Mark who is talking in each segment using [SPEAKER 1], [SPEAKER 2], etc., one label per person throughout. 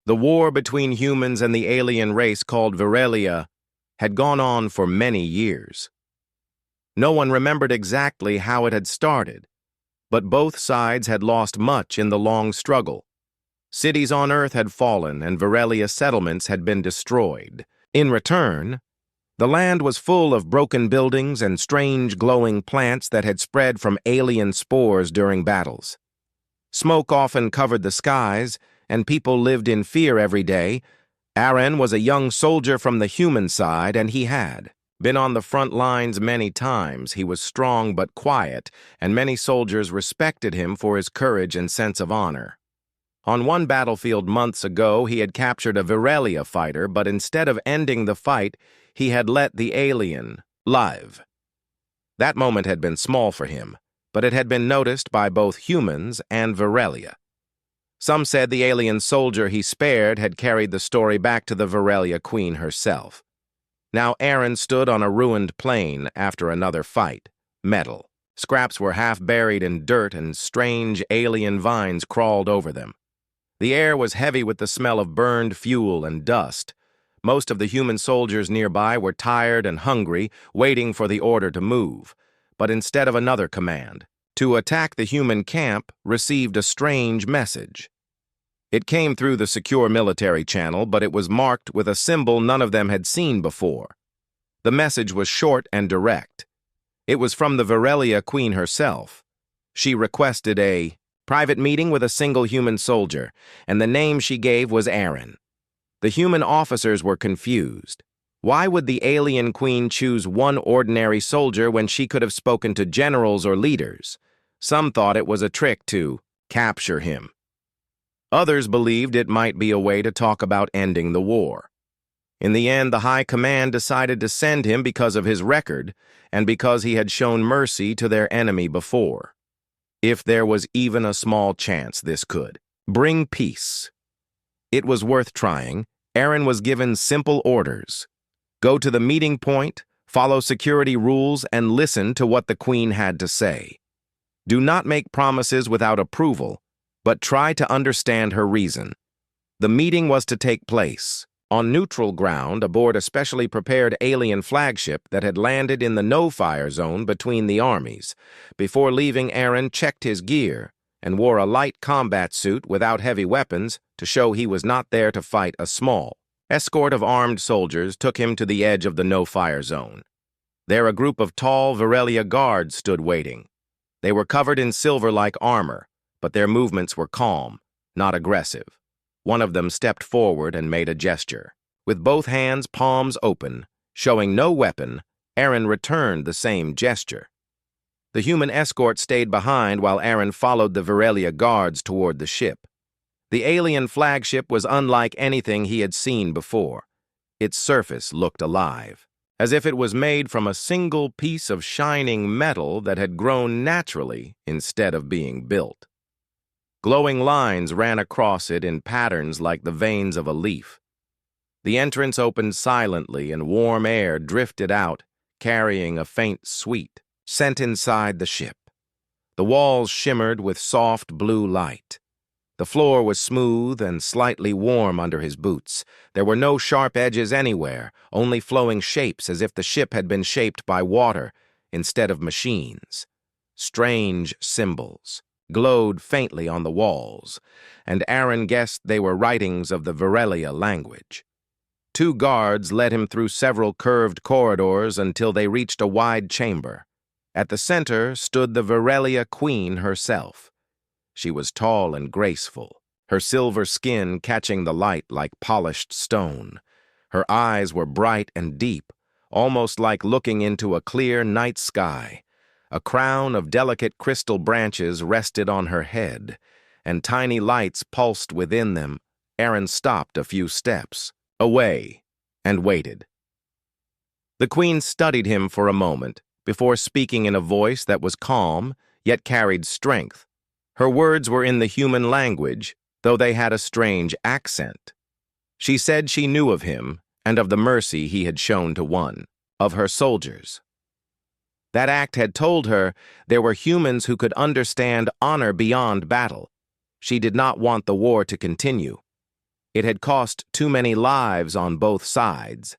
[SPEAKER 1] The war between humans and the alien race called Virelia had gone on for many years. No one remembered exactly how it had started, but both sides had lost much in the long struggle. Cities on Earth had fallen and Virelia settlements had been destroyed. In return, the land was full of broken buildings and strange glowing plants that had spread from alien spores during battles. Smoke often covered the skies, and people lived in fear every day. Aaron was a young soldier from the human side, and he had been on the front lines many times. He was strong but quiet, and many soldiers respected him for his courage and sense of honor. On one battlefield months ago, he had captured a Virelia fighter, but instead of ending the fight, he had let the alien live. That moment had been small for him, but it had been noticed by both humans and Virelia. Some said the alien soldier he spared had carried the story back to the Virelia queen herself. Now Aaron stood on a ruined plain after another fight. Metal. Scraps were half buried in dirt and strange alien vines crawled over them. The air was heavy with the smell of burned fuel and dust. Most of the human soldiers nearby were tired and hungry, waiting for the order to move. But instead of another command, to attack the human camp, received a strange message. It came through the secure military channel, but it was marked with a symbol none of them had seen before. The message was short and direct. It was from the Virelia queen herself. She requested a private meeting with a single human soldier, and the name she gave was Aaron. The human officers were confused. Why would the alien queen choose one ordinary soldier when she could have spoken to generals or leaders? Some thought it was a trick to capture him. Others believed it might be a way to talk about ending the war. In the end, the High Command decided to send him because of his record and because he had shown mercy to their enemy before. If there was even a small chance this could bring peace. It was worth trying. Aaron was given simple orders. Go to the meeting point, follow security rules, and listen to what the Queen had to say. Do not make promises without approval, but try to understand her reason. The meeting was to take place on neutral ground aboard a specially prepared alien flagship that had landed in the no-fire zone between the armies. Before leaving, Aaron checked his gear and wore a light combat suit without heavy weapons to show he was not there to fight a small escort of armed soldiers took him to the edge of the no-fire zone. There a group of tall Virelia guards stood waiting. They were covered in silver-like armor, but their movements were calm, not aggressive. One of them stepped forward and made a gesture. With both hands palms open, showing no weapon, Aaron returned the same gesture. The human escort stayed behind while Aaron followed the Virelia guards toward the ship. The alien flagship was unlike anything he had seen before. Its surface looked alive, as if it was made from a single piece of shining metal that had grown naturally instead of being built. Glowing lines ran across it in patterns like the veins of a leaf. The entrance opened silently and warm air drifted out, carrying a faint sweet scent inside the ship. The walls shimmered with soft blue light. The floor was smooth and slightly warm under his boots. There were no sharp edges anywhere, only flowing shapes as if the ship had been shaped by water instead of machines. Strange symbols glowed faintly on the walls, and Aaron guessed they were writings of the Virelia language. Two guards led him through several curved corridors until they reached a wide chamber. At the center stood the Virelia queen herself. She was tall and graceful, her silver skin catching the light like polished stone. Her eyes were bright and deep, almost like looking into a clear night sky. A crown of delicate crystal branches rested on her head, and tiny lights pulsed within them. Aaron stopped a few steps away and waited. The queen studied him for a moment before speaking in a voice that was calm yet carried strength. Her words were in the human language, though they had a strange accent. She said she knew of him and of the mercy he had shown to one of her soldiers. That act had told her there were humans who could understand honor beyond battle. She did not want the war to continue. It had cost too many lives on both sides.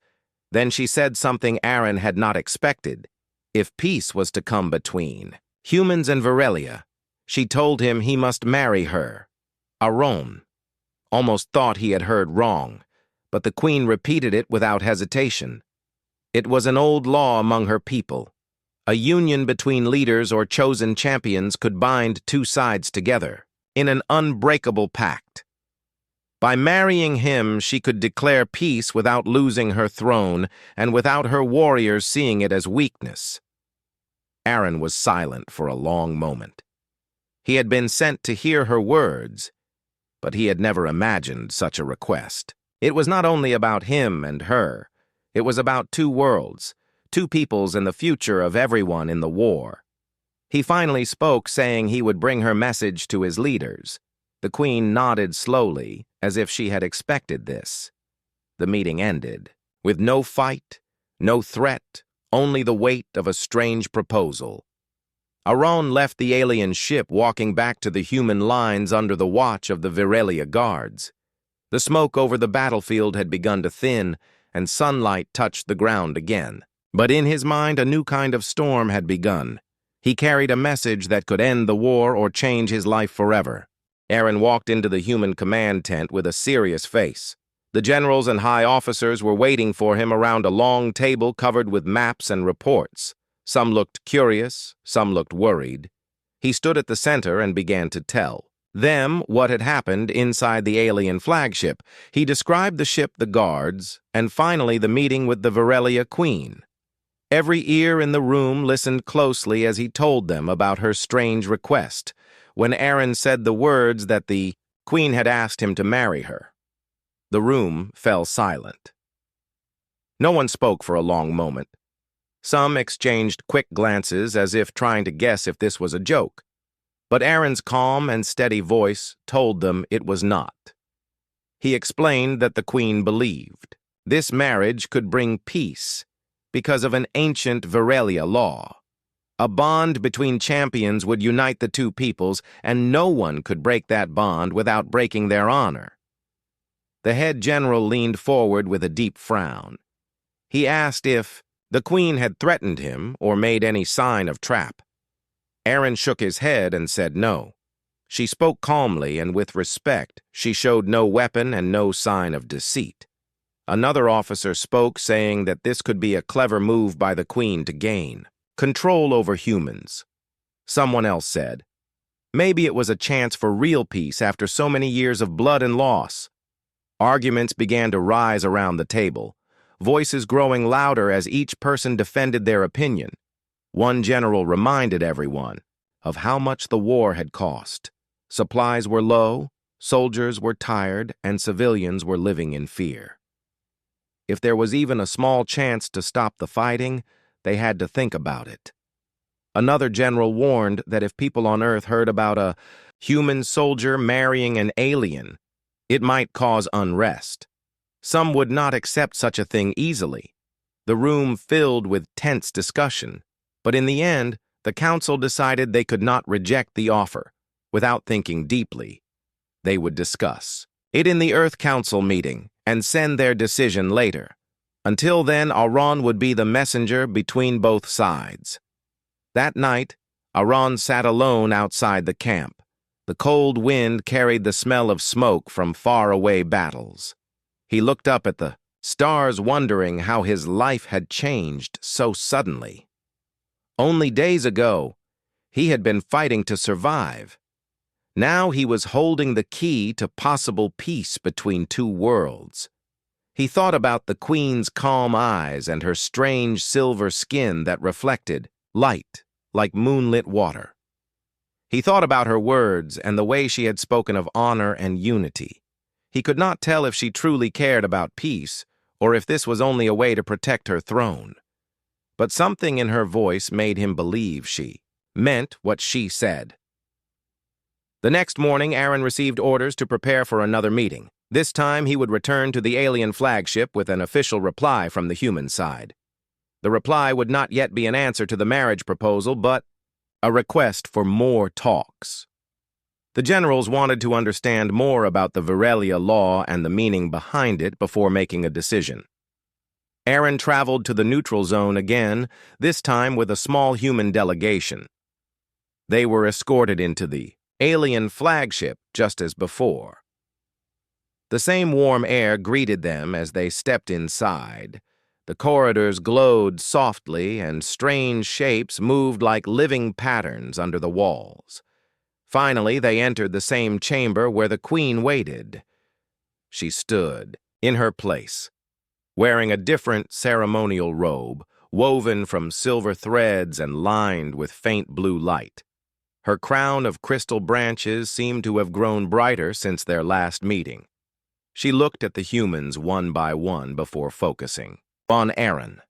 [SPEAKER 1] Then she said something Aaron had not expected. If peace was to come between humans and Virelia, she told him he must marry her. Aaron almost thought he had heard wrong, but the queen repeated it without hesitation. It was an old law among her people. A union between leaders or chosen champions could bind two sides together in an unbreakable pact. By marrying him, she could declare peace without losing her throne and without her warriors seeing it as weakness. Aaron was silent for a long moment. He had been sent to hear her words, but he had never imagined such a request. It was not only about him and her. It was about two worlds, two peoples, and the future of everyone in the war. He finally spoke, saying he would bring her message to his leaders. The queen nodded slowly, as if she had expected this. The meeting ended, with no fight, no threat, only the weight of a strange proposal. Aaron left the alien ship, walking back to the human lines under the watch of the Virelia guards. The smoke over the battlefield had begun to thin, and sunlight touched the ground again. But in his mind, a new kind of storm had begun. He carried a message that could end the war or change his life forever. Aaron walked into the human command tent with a serious face. The generals and high officers were waiting for him around a long table covered with maps and reports. Some looked curious, some looked worried. He stood at the center and began to tell them what had happened inside the alien flagship. He described the ship, the guards, and finally the meeting with the Virelia queen. Every ear in the room listened closely as he told them about her strange request. When Aaron said the words that the queen had asked him to marry her, the room fell silent. No one spoke for a long moment. Some exchanged quick glances as if trying to guess if this was a joke. But Aaron's calm and steady voice told them it was not. He explained that the queen believed this marriage could bring peace because of an ancient Virelia law. A bond between champions would unite the two peoples, and no one could break that bond without breaking their honor. The head general leaned forward with a deep frown. He asked if the queen had threatened him or made any sign of trap. Aaron shook his head and said no. She spoke calmly and with respect. She showed no weapon and no sign of deceit. Another officer spoke, saying that this could be a clever move by the queen to gain control over humans. Someone else said, maybe it was a chance for real peace after so many years of blood and loss. Arguments began to rise around the table, voices growing louder as each person defended their opinion. One general reminded everyone of how much the war had cost. Supplies were low, soldiers were tired, and civilians were living in fear. If there was even a small chance to stop the fighting, they had to think about it. Another general warned that if people on Earth heard about a human soldier marrying an alien, it might cause unrest. Some would not accept such a thing easily. The room filled with tense discussion, but in the end, the council decided they could not reject the offer. Without thinking deeply, they would discuss it in the Earth Council meeting and send their decision later. Until then, Aaron would be the messenger between both sides. That night, Aaron sat alone outside the camp. The cold wind carried the smell of smoke from faraway battles. He looked up at the stars, wondering how his life had changed so suddenly. Only days ago, he had been fighting to survive. Now he was holding the key to possible peace between two worlds. He thought about the queen's calm eyes and her strange silver skin that reflected light like moonlit water. He thought about her words and the way she had spoken of honor and unity. He could not tell if she truly cared about peace or if this was only a way to protect her throne. But something in her voice made him believe she meant what she said. The next morning, Aaron received orders to prepare for another meeting. This time, he would return to the alien flagship with an official reply from the human side. The reply would not yet be an answer to the marriage proposal, but a request for more talks. The generals wanted to understand more about the Virelia law and the meaning behind it before making a decision. Aaron traveled to the neutral zone again, this time with a small human delegation. They were escorted into the alien flagship just as before. The same warm air greeted them as they stepped inside. The corridors glowed softly, and strange shapes moved like living patterns under the walls. Finally, they entered the same chamber where the queen waited. She stood in her place, wearing a different ceremonial robe, woven from silver threads and lined with faint blue light. Her crown of crystal branches seemed to have grown brighter since their last meeting. She looked at the humans one by one before focusing on Aaron.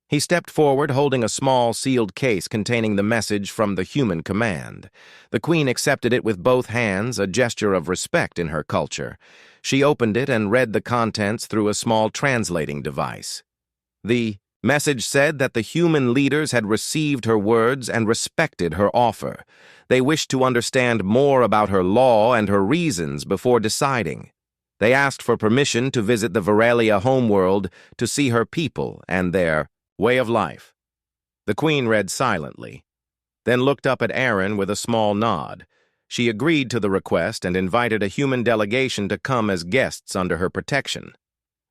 [SPEAKER 1] He stepped forward holding a small sealed case containing the message from the human command. The queen accepted it with both hands, a gesture of respect in her culture. She opened it and read the contents through a small translating device. The message said that the human leaders had received her words and respected her offer. They wished to understand more about her law and her reasons before deciding. They asked for permission to visit the Virelia homeworld to see her people and their way of life. The queen read silently, then looked up at Aaron with a small nod. She agreed to the request and invited a human delegation to come as guests under her protection.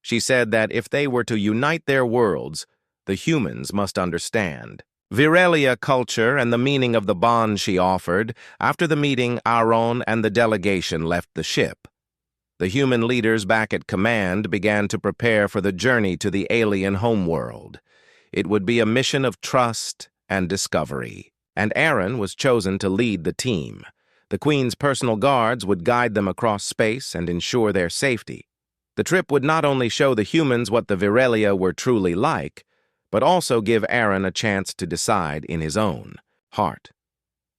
[SPEAKER 1] She said that if they were to unite their worlds, the humans must understand Virelia culture and the meaning of the bond she offered. After the meeting, Aaron and the delegation left the ship. The human leaders back at command began to prepare for the journey to the alien homeworld. It would be a mission of trust and discovery, and Aaron was chosen to lead the team. The Queen's personal guards would guide them across space and ensure their safety. The trip would not only show the humans what the Virelia were truly like, but also give Aaron a chance to decide in his own heart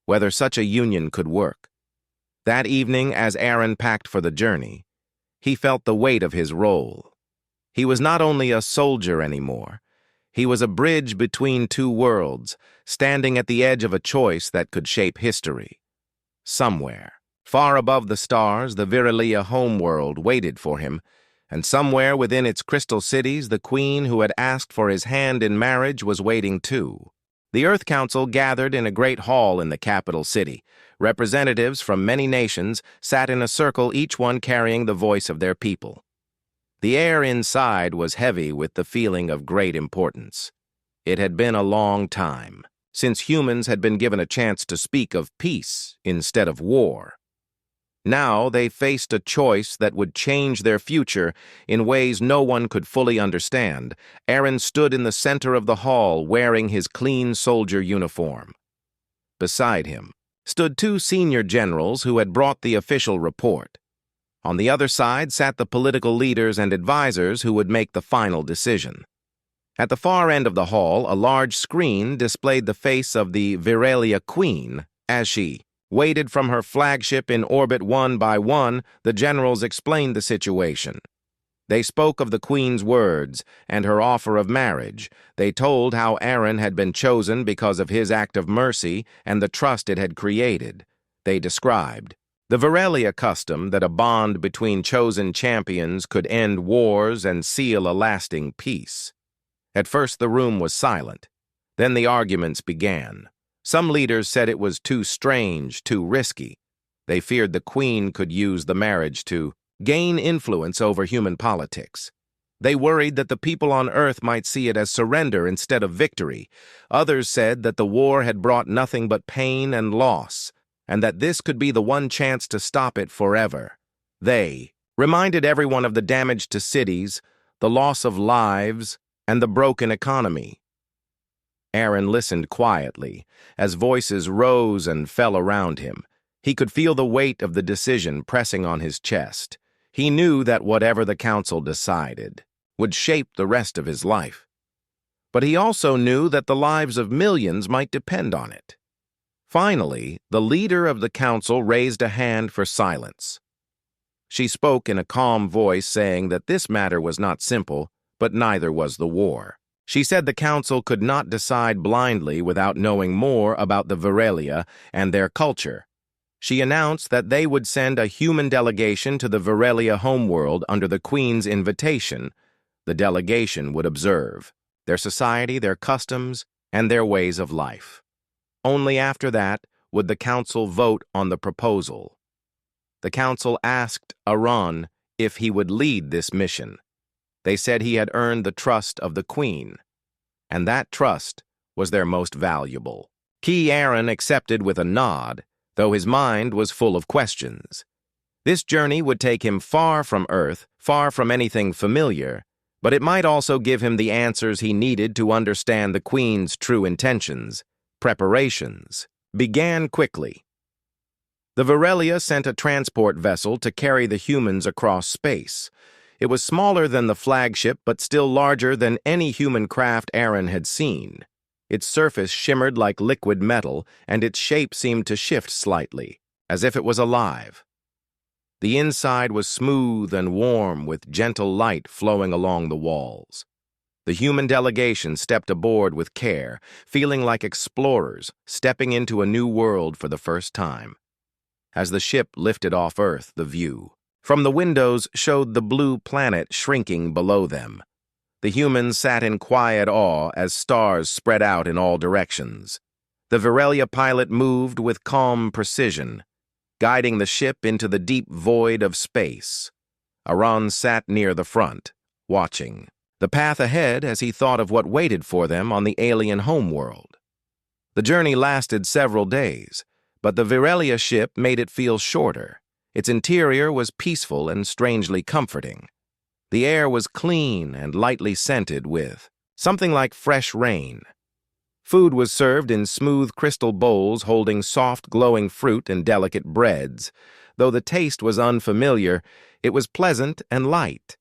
[SPEAKER 1] whether such a union could work. That evening, as Aaron packed for the journey, he felt the weight of his role. He was not only a soldier anymore. He was a bridge between two worlds, standing at the edge of a choice that could shape history. Somewhere, far above the stars, the Virelia homeworld waited for him, and somewhere within its crystal cities, the queen who had asked for his hand in marriage was waiting too. The Earth Council gathered in a great hall in the capital city. Representatives from many nations sat in a circle, each one carrying the voice of their people. The air inside was heavy with the feeling of great importance. It had been a long time since humans had been given a chance to speak of peace instead of war. Now they faced a choice that would change their future in ways no one could fully understand. Aaron stood in the center of the hall wearing his clean soldier uniform. Beside him stood two senior generals who had brought the official report. On the other side sat the political leaders and advisors who would make the final decision. At the far end of the hall, a large screen displayed the face of the Virelia Queen as she waited from her flagship in orbit. One by one, the generals explained the situation. They spoke of the Queen's words and her offer of marriage. They told how Aaron had been chosen because of his act of mercy and the trust it had created. They described the Virelia custom that a bond between chosen champions could end wars and seal a lasting peace. At first the room was silent. Then the arguments began. Some leaders said it was too strange, too risky. They feared the Queen could use the marriage to gain influence over human politics. They worried that the people on Earth might see it as surrender instead of victory. Others said that the war had brought nothing but pain and loss, and that this could be the one chance to stop it forever. They reminded everyone of the damage to cities, the loss of lives, and the broken economy. Aaron listened quietly as voices rose and fell around him. He could feel the weight of the decision pressing on his chest. He knew that whatever the council decided would shape the rest of his life. But he also knew that the lives of millions might depend on it. Finally, the leader of the council raised a hand for silence. She spoke in a calm voice, saying that this matter was not simple, but neither was the war. She said the council could not decide blindly without knowing more about the Virelia and their culture. She announced that they would send a human delegation to the Virelia homeworld under the Queen's invitation. The delegation would observe their society, their customs, and their ways of life. Only after that would the council vote on the proposal. The council asked Aaron if he would lead this mission. They said he had earned the trust of the Queen, and that trust was their most valuable. Aaron accepted with a nod, though his mind was full of questions. This journey would take him far from Earth, far from anything familiar, but it might also give him the answers he needed to understand the Queen's true intentions. Preparations began quickly. The Virelia sent a transport vessel to carry the humans across space. It was smaller than the flagship, but still larger than any human craft Aaron had seen. Its surface shimmered like liquid metal, and its shape seemed to shift slightly, as if it was alive. The inside was smooth and warm, with gentle light flowing along the walls. The human delegation stepped aboard with care, feeling like explorers stepping into a new world for the first time. As the ship lifted off Earth, the view from the windows showed the blue planet shrinking below them. The humans sat in quiet awe as stars spread out in all directions. The Virelia pilot moved with calm precision, guiding the ship into the deep void of space. Aaron sat near the front, watching the path ahead as he thought of what waited for them on the alien homeworld. The journey lasted several days, but the Virelia ship made it feel shorter. Its interior was peaceful and strangely comforting. The air was clean and lightly scented with something like fresh rain. Food was served in smooth crystal bowls holding soft, glowing fruit and delicate breads. Though the taste was unfamiliar, it was pleasant and light.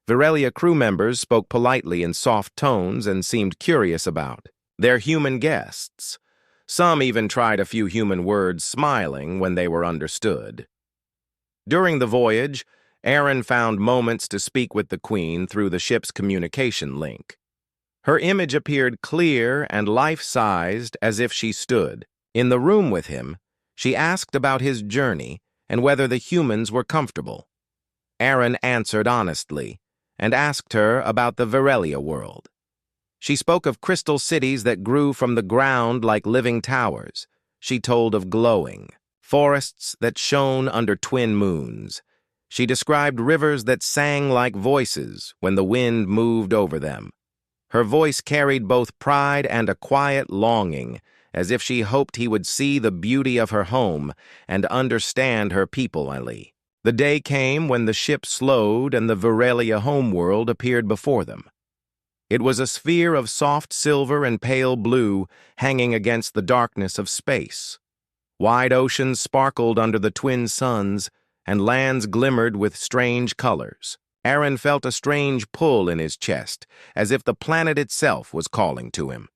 [SPEAKER 1] Virelia crew members spoke politely in soft tones and seemed curious about their human guests. Some even tried a few human words, smiling when they were understood. During the voyage, Aaron found moments to speak with the Queen through the ship's communication link. Her image appeared clear and life-sized, as if she stood in the room with him. She asked about his journey and whether the humans were comfortable. Aaron answered honestly and asked her about the Virelia world. She spoke of crystal cities that grew from the ground like living towers. She told of glowing forests that shone under twin moons. She described rivers that sang like voices when the wind moved over them. Her voice carried both pride and a quiet longing, as if she hoped he would see the beauty of her home and understand her people. The day came when the ship slowed and the Virelia homeworld appeared before them. It was a sphere of soft silver and pale blue hanging against the darkness of space. Wide oceans sparkled under the twin suns, and lands glimmered with strange colors. Aaron felt a strange pull in his chest, as if the planet itself was calling to him.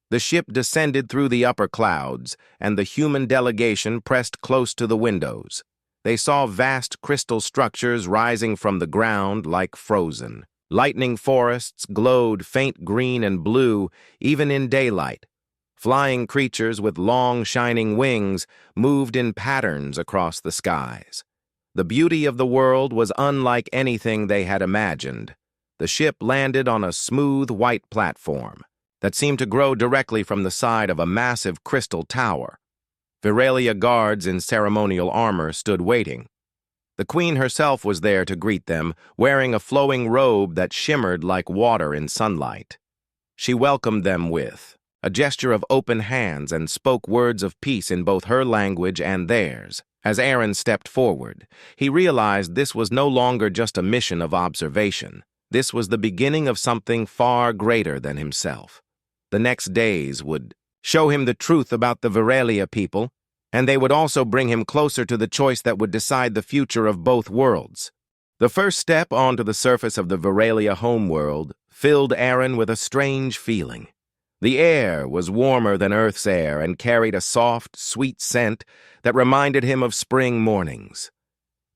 [SPEAKER 1] The ship descended through the upper clouds, and the human delegation pressed close to the windows. They saw vast crystal structures rising from the ground like frozen. Lightning forests glowed faint green and blue, even in daylight. Flying creatures with long, shining wings moved in patterns across the skies. The beauty of the world was unlike anything they had imagined. The ship landed on a smooth white platform that seemed to grow directly from the side of a massive crystal tower. Virelia guards in ceremonial armor stood waiting. The Queen herself was there to greet them, wearing a flowing robe that shimmered like water in sunlight. She welcomed them with a gesture of open hands and spoke words of peace in both her language and theirs. As Aaron stepped forward, he realized this was no longer just a mission of observation. This was the beginning of something far greater than himself. The next days would show him the truth about the Virelia people, and they would also bring him closer to the choice that would decide the future of both worlds. The first step onto the surface of the Virelia homeworld filled Aaron with a strange feeling. The air was warmer than Earth's air and carried a soft, sweet scent that reminded him of spring mornings.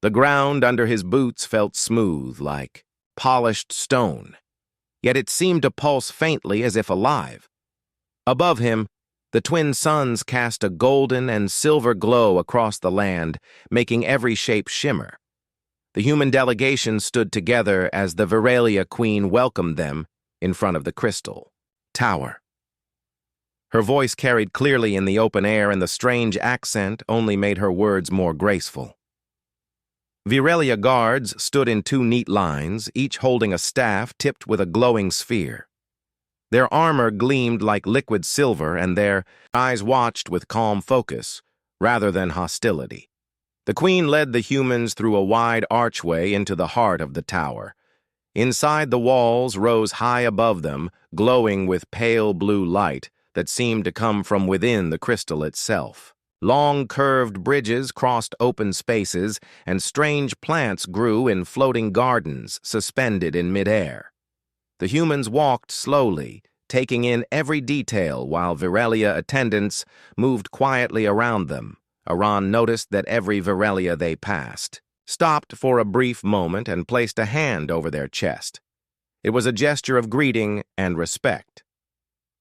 [SPEAKER 1] The ground under his boots felt smooth, like polished stone, yet it seemed to pulse faintly as if alive. Above him, The twin suns cast a golden and silver glow across the land, making every shape shimmer. The human delegation stood together as the Veralia queen welcomed them in front of the crystal tower. Her voice carried clearly in the open air, and the strange accent only made her words more graceful. Veralia guards stood in two neat lines, each holding a staff tipped with a glowing sphere. Their armor gleamed like liquid silver, and their eyes watched with calm focus, rather than hostility. The queen led the humans through a wide archway into the heart of the tower. Inside, the walls rose high above them, glowing with pale blue light that seemed to come from within the crystal itself. Long curved bridges crossed open spaces, and strange plants grew in floating gardens suspended in midair. The humans walked slowly, taking in every detail while Veralia attendants moved quietly around them. Aran noticed that every Veralia they passed stopped for a brief moment and placed a hand over their chest. It was a gesture of greeting and respect.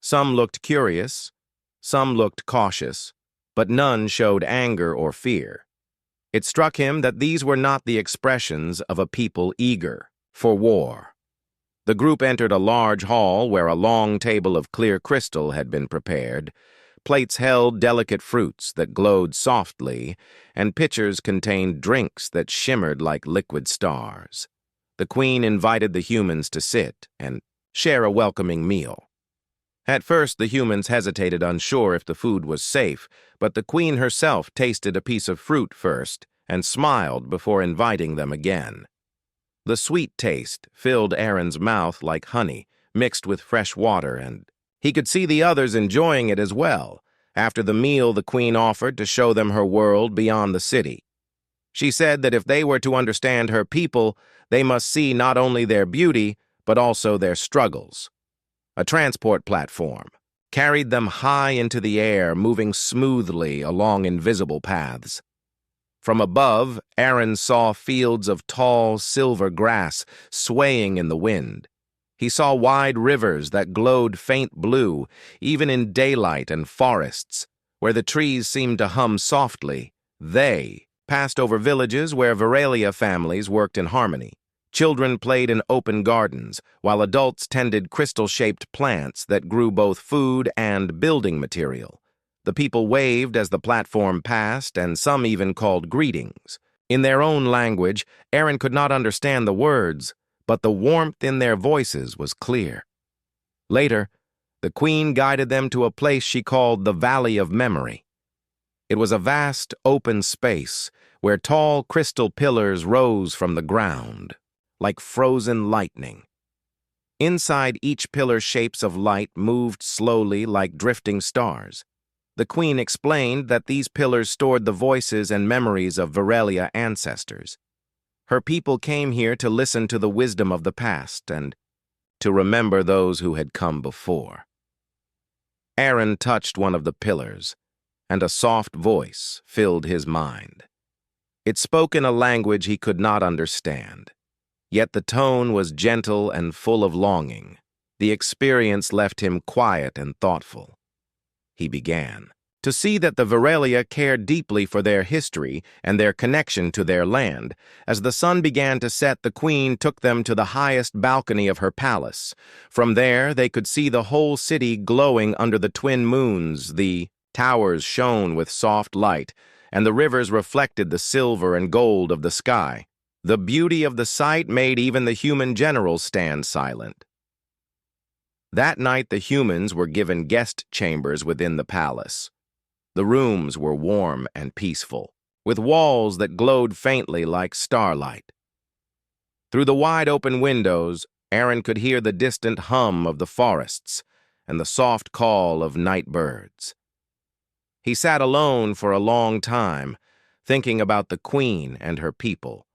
[SPEAKER 1] Some looked curious, some looked cautious, but none showed anger or fear. It struck him that these were not the expressions of a people eager for war. The group entered a large hall where a long table of clear crystal had been prepared. Plates held delicate fruits that glowed softly, and pitchers contained drinks that shimmered like liquid stars. The queen invited the humans to sit and share a welcoming meal. At first, the humans hesitated, unsure if the food was safe, but the queen herself tasted a piece of fruit first and smiled before inviting them again. The sweet taste filled Aaron's mouth like honey, mixed with fresh water, and he could see the others enjoying it as well. After the meal, the queen offered to show them her world beyond the city. She said that if they were to understand her people, they must see not only their beauty, but also their struggles. A transport platform carried them high into the air, moving smoothly along invisible paths. From above, Aaron saw fields of tall, silver grass swaying in the wind. He saw wide rivers that glowed faint blue, even in daylight, and forests, where the trees seemed to hum softly. They passed over villages where Veralia families worked in harmony. Children played in open gardens, while adults tended crystal-shaped plants that grew both food and building material. The people waved as the platform passed, and some even called greetings. In their own language, Aaron could not understand the words, but the warmth in their voices was clear. Later, the queen guided them to a place she called the Valley of Memory. It was a vast, open space where tall crystal pillars rose from the ground, like frozen lightning. Inside each pillar, shapes of light moved slowly like drifting stars. The queen explained that these pillars stored the voices and memories of Veralia ancestors. Her people came here to listen to the wisdom of the past and to remember those who had come before. Aaron touched one of the pillars, and a soft voice filled his mind. It spoke in a language he could not understand, yet the tone was gentle and full of longing. The experience left him quiet and thoughtful. He began to see that the Veralia cared deeply for their history and their connection to their land. As the sun began to set, the queen took them to the highest balcony of her palace. From there, they could see the whole city glowing under the twin moons. The towers shone with soft light, and the rivers reflected the silver and gold of the sky. The beauty of the sight made even the human generals stand silent. That night, the humans were given guest chambers within the palace. The rooms were warm and peaceful, with walls that glowed faintly like starlight. Through the wide open windows, Aaron could hear the distant hum of the forests and the soft call of night birds. He sat alone for a long time, thinking about the queen and her people.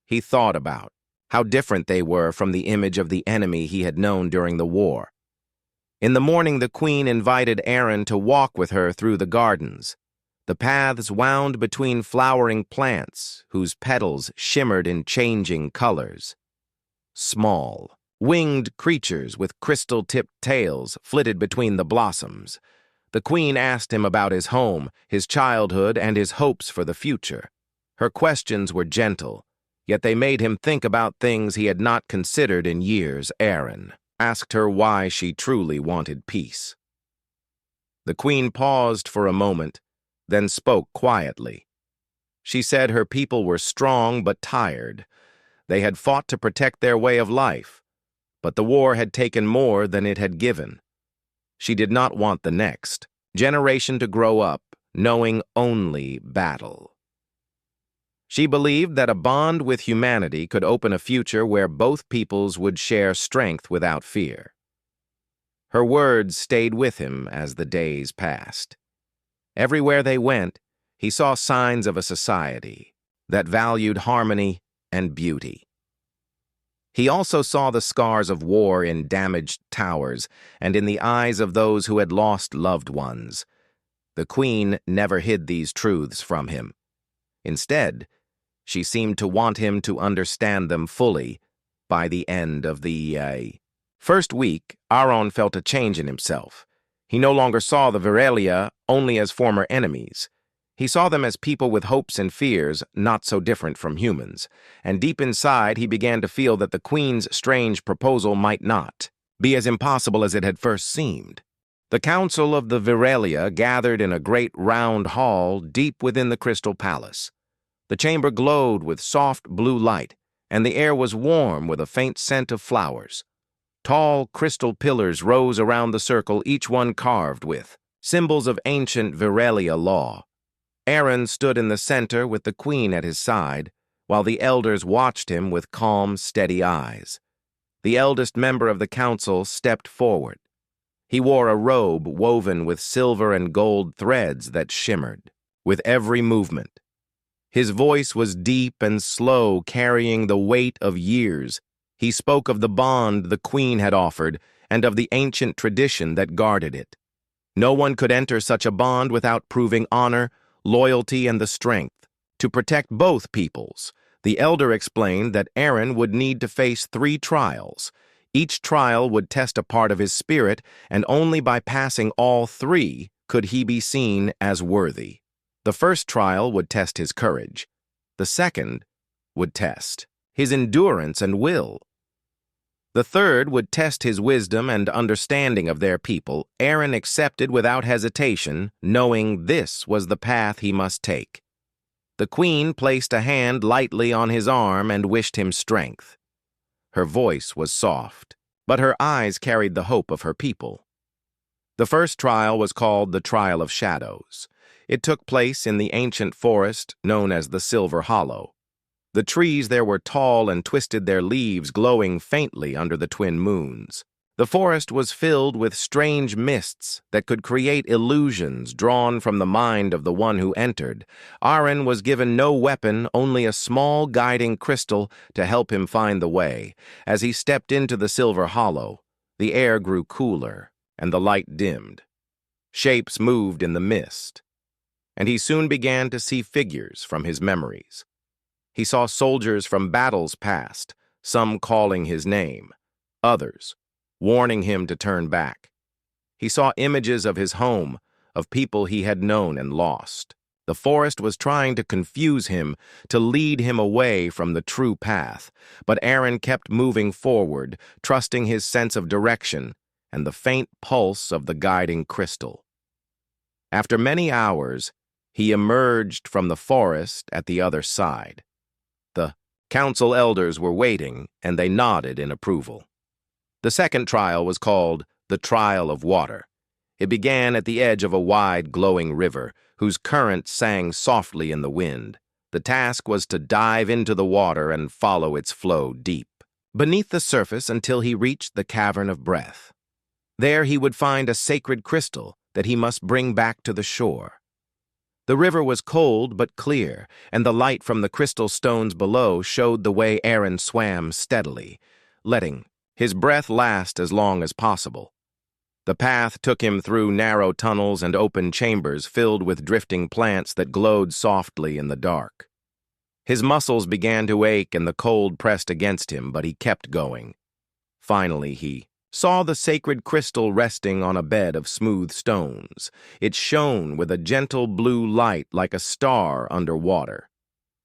[SPEAKER 1] He thought about how different they were from the image of the enemy he had known during the war. In the morning, the queen invited Aaron to walk with her through the gardens. The paths wound between flowering plants whose petals shimmered in changing colors. Small, winged creatures with crystal-tipped tails flitted between the blossoms. The queen asked him about his home, his childhood, and his hopes for the future. Her questions were gentle, yet they made him think about things he had not considered in years. Aaron asked her why she truly wanted peace. The queen paused for a moment, then spoke quietly. She said her people were strong but tired. They had fought to protect their way of life, but the war had taken more than it had given. She did not want the next generation to grow up knowing only battle. She believed that a bond with humanity could open a future where both peoples would share strength without fear. Her words stayed with him as the days passed. Everywhere they went, he saw signs of a society that valued harmony and beauty. He also saw the scars of war in damaged towers and in the eyes of those who had lost loved ones. The queen never hid these truths from him. Instead, she seemed to want him to understand them fully by the end of the first week. Aaron felt a change in himself. He no longer saw the Virelia only as former enemies. He saw them as people with hopes and fears not so different from humans, and deep inside he began to feel that the queen's strange proposal might not be as impossible as it had first seemed. The council of the Virelia gathered in a great round hall deep within the Crystal Palace. The chamber glowed with soft blue light, and the air was warm with a faint scent of flowers. Tall crystal pillars rose around the circle, each one carved with symbols of ancient Virelia law. Aaron stood in the center with the queen at his side, while the elders watched him with calm, steady eyes. The eldest member of the council stepped forward. He wore a robe woven with silver and gold threads that shimmered with every movement. His voice was deep and slow, carrying the weight of years. He spoke of the bond the queen had offered and of the ancient tradition that guarded it. No one could enter such a bond without proving honor, loyalty, and the strength to protect both peoples. The elder explained that Aaron would need to face 3 trials. Each trial would test a part of his spirit, and only by passing all 3 could he be seen as worthy. The first trial would test his courage. The second would test his endurance and will. The third would test his wisdom and understanding of their people. Aaron accepted without hesitation, knowing this was the path he must take. The queen placed a hand lightly on his arm and wished him strength. Her voice was soft, but her eyes carried the hope of her people. The first trial was called the Trial of Shadows. It took place in the ancient forest known as the Silver Hollow. The trees there were tall and twisted, their leaves glowing faintly under the twin moons. The forest was filled with strange mists that could create illusions drawn from the mind of the one who entered. Aaron was given no weapon, only a small guiding crystal to help him find the way. As he stepped into the Silver Hollow, the air grew cooler and the light dimmed. Shapes moved in the mist, and he soon began to see figures from his memories. He saw soldiers from battles past, some calling his name, others warning him to turn back. He saw images of his home, of people he had known and lost. The forest was trying to confuse him, to lead him away from the true path, but Aaron kept moving forward, trusting his sense of direction and the faint pulse of the guiding crystal. After many hours, he emerged from the forest at the other side. The council elders were waiting, and they nodded in approval. The second trial was called the Trial of Water. It began at the edge of a wide, glowing river, whose current sang softly in the wind. The task was to dive into the water and follow its flow deep beneath the surface until he reached the Cavern of Breath. There he would find a sacred crystal that he must bring back to the shore. The river was cold but clear, and the light from the crystal stones below showed the way Aaron swam steadily, letting his breath last as long as possible. The path took him through narrow tunnels and open chambers filled with drifting plants that glowed softly in the dark. His muscles began to ache and the cold pressed against him, but he kept going. Finally, he saw the sacred crystal resting on a bed of smooth stones. It shone with a gentle blue light like a star under water.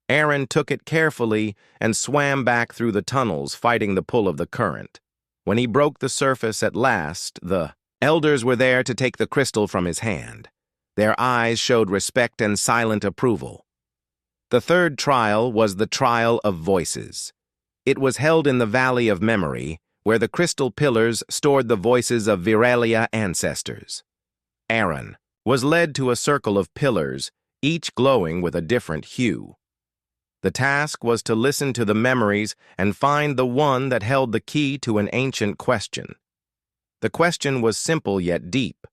[SPEAKER 1] Aaron took it carefully and swam back through the tunnels, fighting the pull of the current. When he broke the surface at last, the elders were there to take the crystal from his hand. Their eyes showed respect and silent approval. The third trial was the Trial of Voices. It was held in the Valley of Memory, where the crystal pillars stored the voices of Virelia ancestors. Aaron was led to a circle of pillars, each glowing with a different hue. The task was to listen to the memories and find the one that held the key to an ancient question. The question was simple yet deep.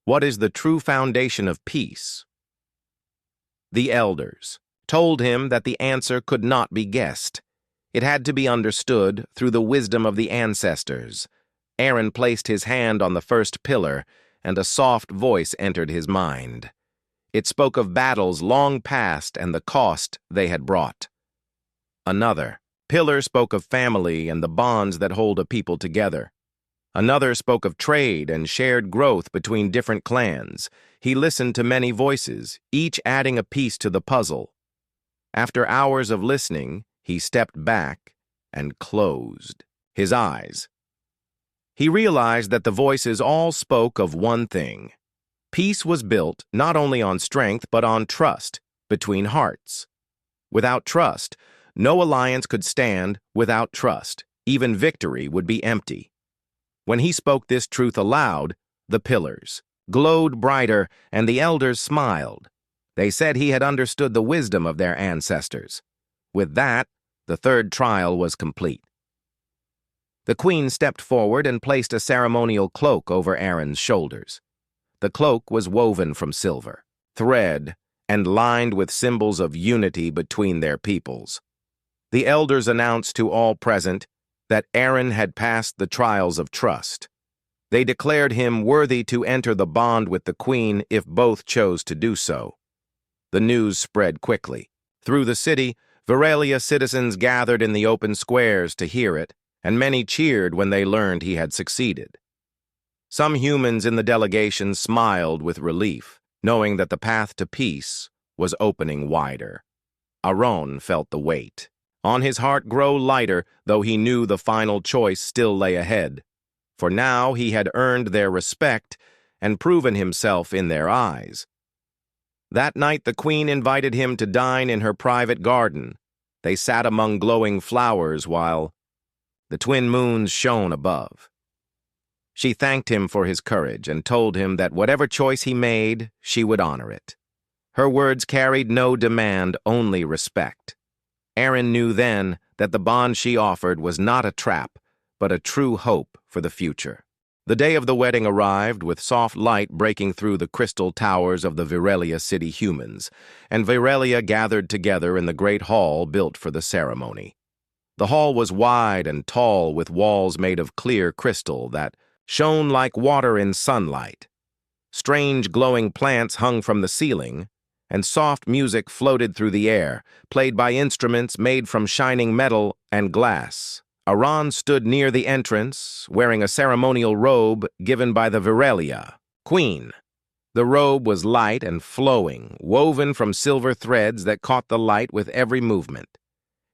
[SPEAKER 1] What is the true foundation of peace? The elders told him that the answer could not be guessed. It had to be understood through the wisdom of the ancestors. Aaron placed his hand on the first pillar, and a soft voice entered his mind. It spoke of battles long past and the cost they had brought. Another pillar spoke of family and the bonds that hold a people together. Another spoke of trade and shared growth between different clans. He listened to many voices, each adding a piece to the puzzle. After hours of listening, he stepped back and closed his eyes. He realized that the voices all spoke of one thing. Peace was built not only on strength but on trust between hearts. Without trust, no alliance could stand. Without trust, even victory would be empty. When he spoke this truth aloud, the pillars glowed brighter and the elders smiled. They said he had understood the wisdom of their ancestors. With that, the third trial was complete. The queen stepped forward and placed a ceremonial cloak over Aaron's shoulders. The cloak was woven from silver, thread, and lined with symbols of unity between their peoples. The elders announced to all present that Aaron had passed the trials of trust. They declared him worthy to enter the bond with the queen if both chose to do so. The news spread quickly. Through the city, Virelia citizens gathered in the open squares to hear it, and many cheered when they learned he had succeeded. Some humans in the delegation smiled with relief, knowing that the path to peace was opening wider. Aaron felt the weight on his heart grow lighter, though he knew the final choice still lay ahead. For now he had earned their respect and proven himself in their eyes. That night the queen invited him to dine in her private garden. They sat among glowing flowers while the twin moons shone above. She thanked him for his courage and told him that whatever choice he made, she would honor it. Her words carried no demand, only respect. Aaron knew then that the bond she offered was not a trap, but a true hope for the future. The day of the wedding arrived with soft light breaking through the crystal towers of the Virelia city humans, and Virelia gathered together in the great hall built for the ceremony. The hall was wide and tall with walls made of clear crystal that shone like water in sunlight. Strange glowing plants hung from the ceiling, and soft music floated through the air, played by instruments made from shining metal and glass. Aaron stood near the entrance, wearing a ceremonial robe given by the Virelia queen. The robe was light and flowing, woven from silver threads that caught the light with every movement.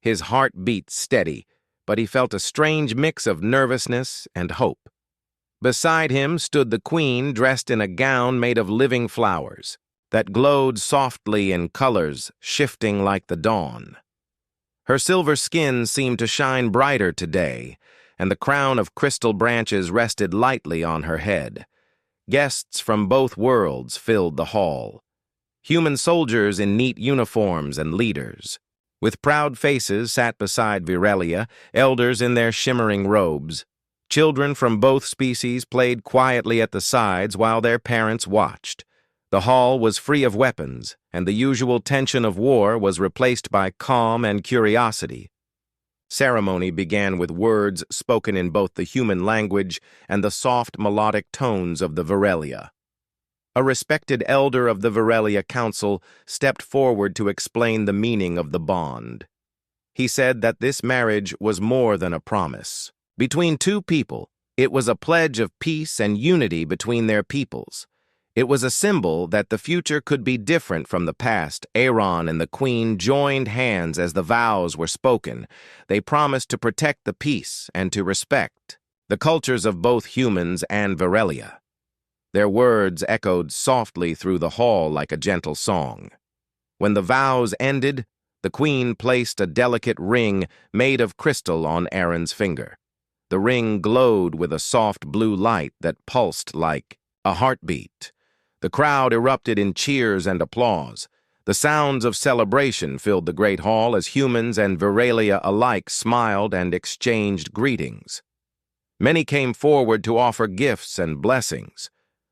[SPEAKER 1] His heart beat steady, but he felt a strange mix of nervousness and hope. Beside him stood the queen, dressed in a gown made of living flowers that glowed softly in colors shifting like the dawn. Her silver skin seemed to shine brighter today, and the crown of crystal branches rested lightly on her head. Guests from both worlds filled the hall. Human soldiers in neat uniforms and leaders, with proud faces, sat beside Virelia, elders in their shimmering robes. Children from both species played quietly at the sides while their parents watched. The hall was free of weapons, and the usual tension of war was replaced by calm and curiosity. Ceremony began with words spoken in both the human language and the soft melodic tones of the Virelia. A respected elder of the Virelia Council stepped forward to explain the meaning of the bond. He said that this marriage was more than a promise between two people, It was a pledge of peace and unity between their peoples. It was a symbol that the future could be different from the past. Aaron and the queen joined hands as the vows were spoken. They promised to protect the peace and to respect the cultures of both humans and Virelia. Their words echoed softly through the hall like a gentle song. When the vows ended, the queen placed a delicate ring made of crystal on Aaron's finger. The ring glowed with a soft blue light that pulsed like a heartbeat. The crowd erupted in cheers and applause. The sounds of celebration filled the great hall as humans and Virelia alike smiled and exchanged greetings. Many came forward to offer gifts and blessings.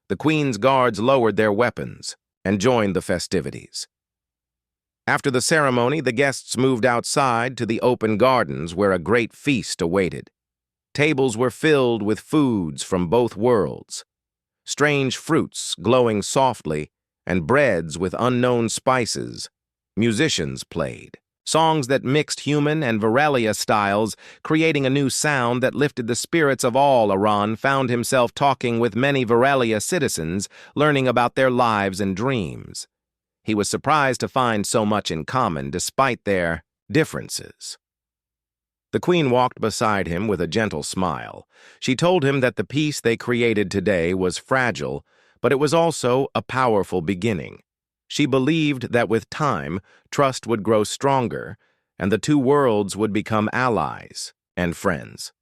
[SPEAKER 1] The queen's guards lowered their weapons and joined the festivities. After the ceremony, the guests moved outside to the open gardens where a great feast awaited. Tables were filled with foods from both worlds. Strange fruits glowing softly, and breads with unknown spices. Musicians played, songs that mixed human and Virelia styles, creating a new sound that lifted the spirits of all. Aaron found himself talking with many Virelia citizens, learning about their lives and dreams. He was surprised to find so much in common despite their differences. The queen walked beside him with a gentle smile. She told him that the peace they created today was fragile, but it was also a powerful beginning. She believed that with time, trust would grow stronger, and the two worlds would become allies and friends.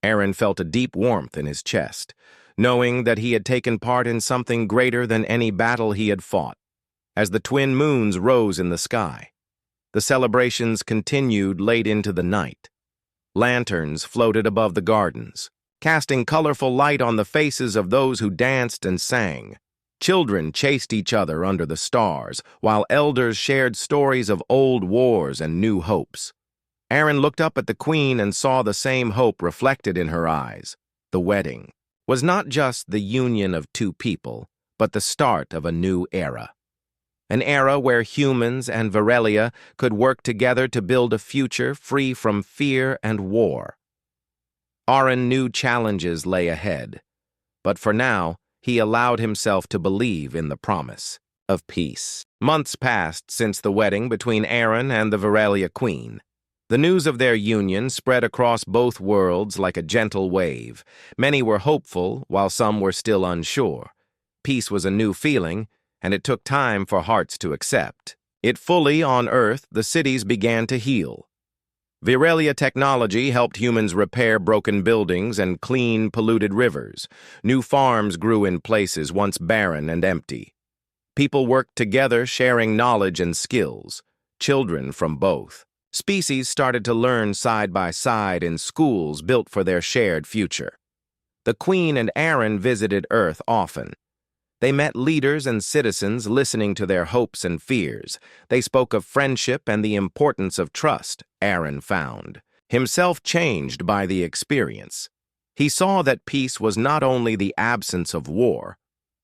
[SPEAKER 1] Aaron felt a deep warmth in his chest, knowing that he had taken part in something greater than any battle he had fought. As the twin moons rose in the sky, the celebrations continued late into the night. Lanterns floated above the gardens, casting colorful light on the faces of those who danced and sang. Children chased each other under the stars, while elders shared stories of old wars and new hopes. Aaron looked up at the queen and saw the same hope reflected in her eyes. The wedding was not just the union of two people, but the start of a new era. An era where humans and Virelia could work together to build a future free from fear and war. Aaron knew challenges lay ahead, but for now, he allowed himself to believe in the promise of peace. Months passed since the wedding between Aaron and the Virelia queen. The news of their union spread across both worlds like a gentle wave. Many were hopeful, while some were still unsure. Peace was a new feeling, and it took time for hearts to accept it fully. On Earth, the cities began to heal. Virelia technology helped humans repair broken buildings and clean polluted rivers. New farms grew in places once barren and empty. People worked together, sharing knowledge and skills. Children from both species started to learn side by side in schools built for their shared future. The Queen and Aaron visited Earth often. They met leaders and citizens, listening to their hopes and fears. They spoke of friendship and the importance of trust. Aaron found himself changed by the experience. He saw that peace was not only the absence of war,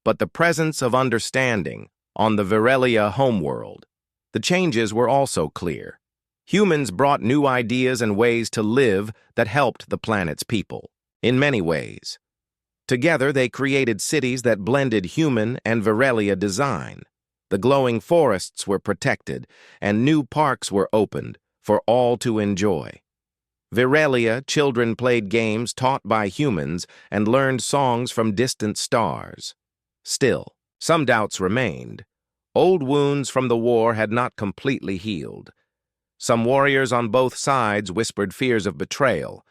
[SPEAKER 1] but the presence of understanding on the Virelia homeworld. The changes were also clear. Humans brought new ideas and ways to live that helped the planet's people in many ways. Together, they created cities that blended human and Virelia design. The glowing forests were protected, and new parks were opened for all to enjoy. Virelia, children played games taught by humans and learned songs from distant stars. Still, some doubts remained. Old wounds from the war had not completely healed. Some warriors on both sides whispered fears of betrayal.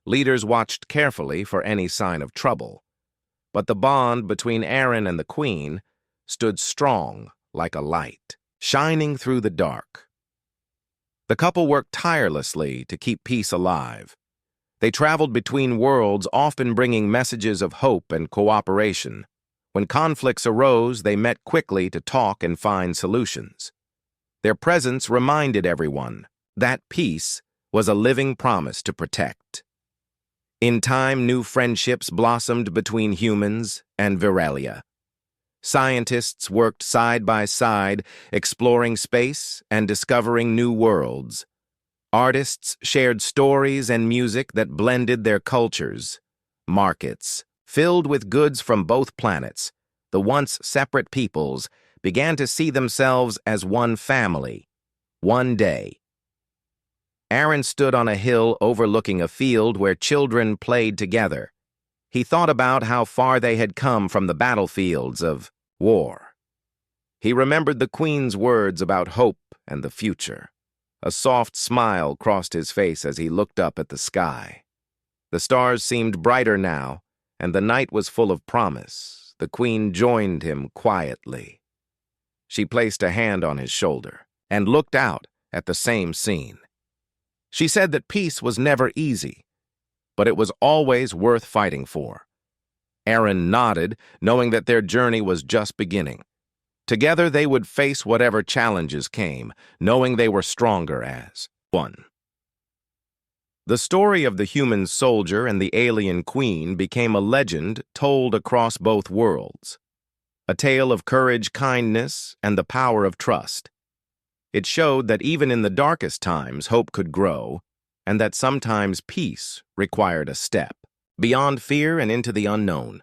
[SPEAKER 1] Leaders watched carefully for any sign of trouble. But the bond between Aaron and the Queen stood strong like a light, shining through the dark. The couple worked tirelessly to keep peace alive. They traveled between worlds, often bringing messages of hope and cooperation. When conflicts arose, they met quickly to talk and find solutions. Their presence reminded everyone that peace was a living promise to protect. In time, new friendships blossomed between humans and Virelia. Scientists worked side by side, exploring space and discovering new worlds. Artists shared stories and music that blended their cultures. Markets, filled with goods from both planets, the once separate peoples began to see themselves as one family, one day. Aaron stood on a hill overlooking a field where children played together. He thought about how far they had come from the battlefields of war. He remembered the Queen's words about hope and the future. A soft smile crossed his face as he looked up at the sky. The stars seemed brighter now, and the night was full of promise. The Queen joined him quietly. She placed a hand on his shoulder and looked out at the same scene. She said that peace was never easy, but it was always worth fighting for. Aaron nodded, knowing that their journey was just beginning. Together they would face whatever challenges came, knowing they were stronger as one. The story of the human soldier and the alien queen became a legend told across both worlds. A tale of courage, kindness, and the power of trust. It showed that even in the darkest times, hope could grow, and that sometimes peace required a step beyond fear and into the unknown.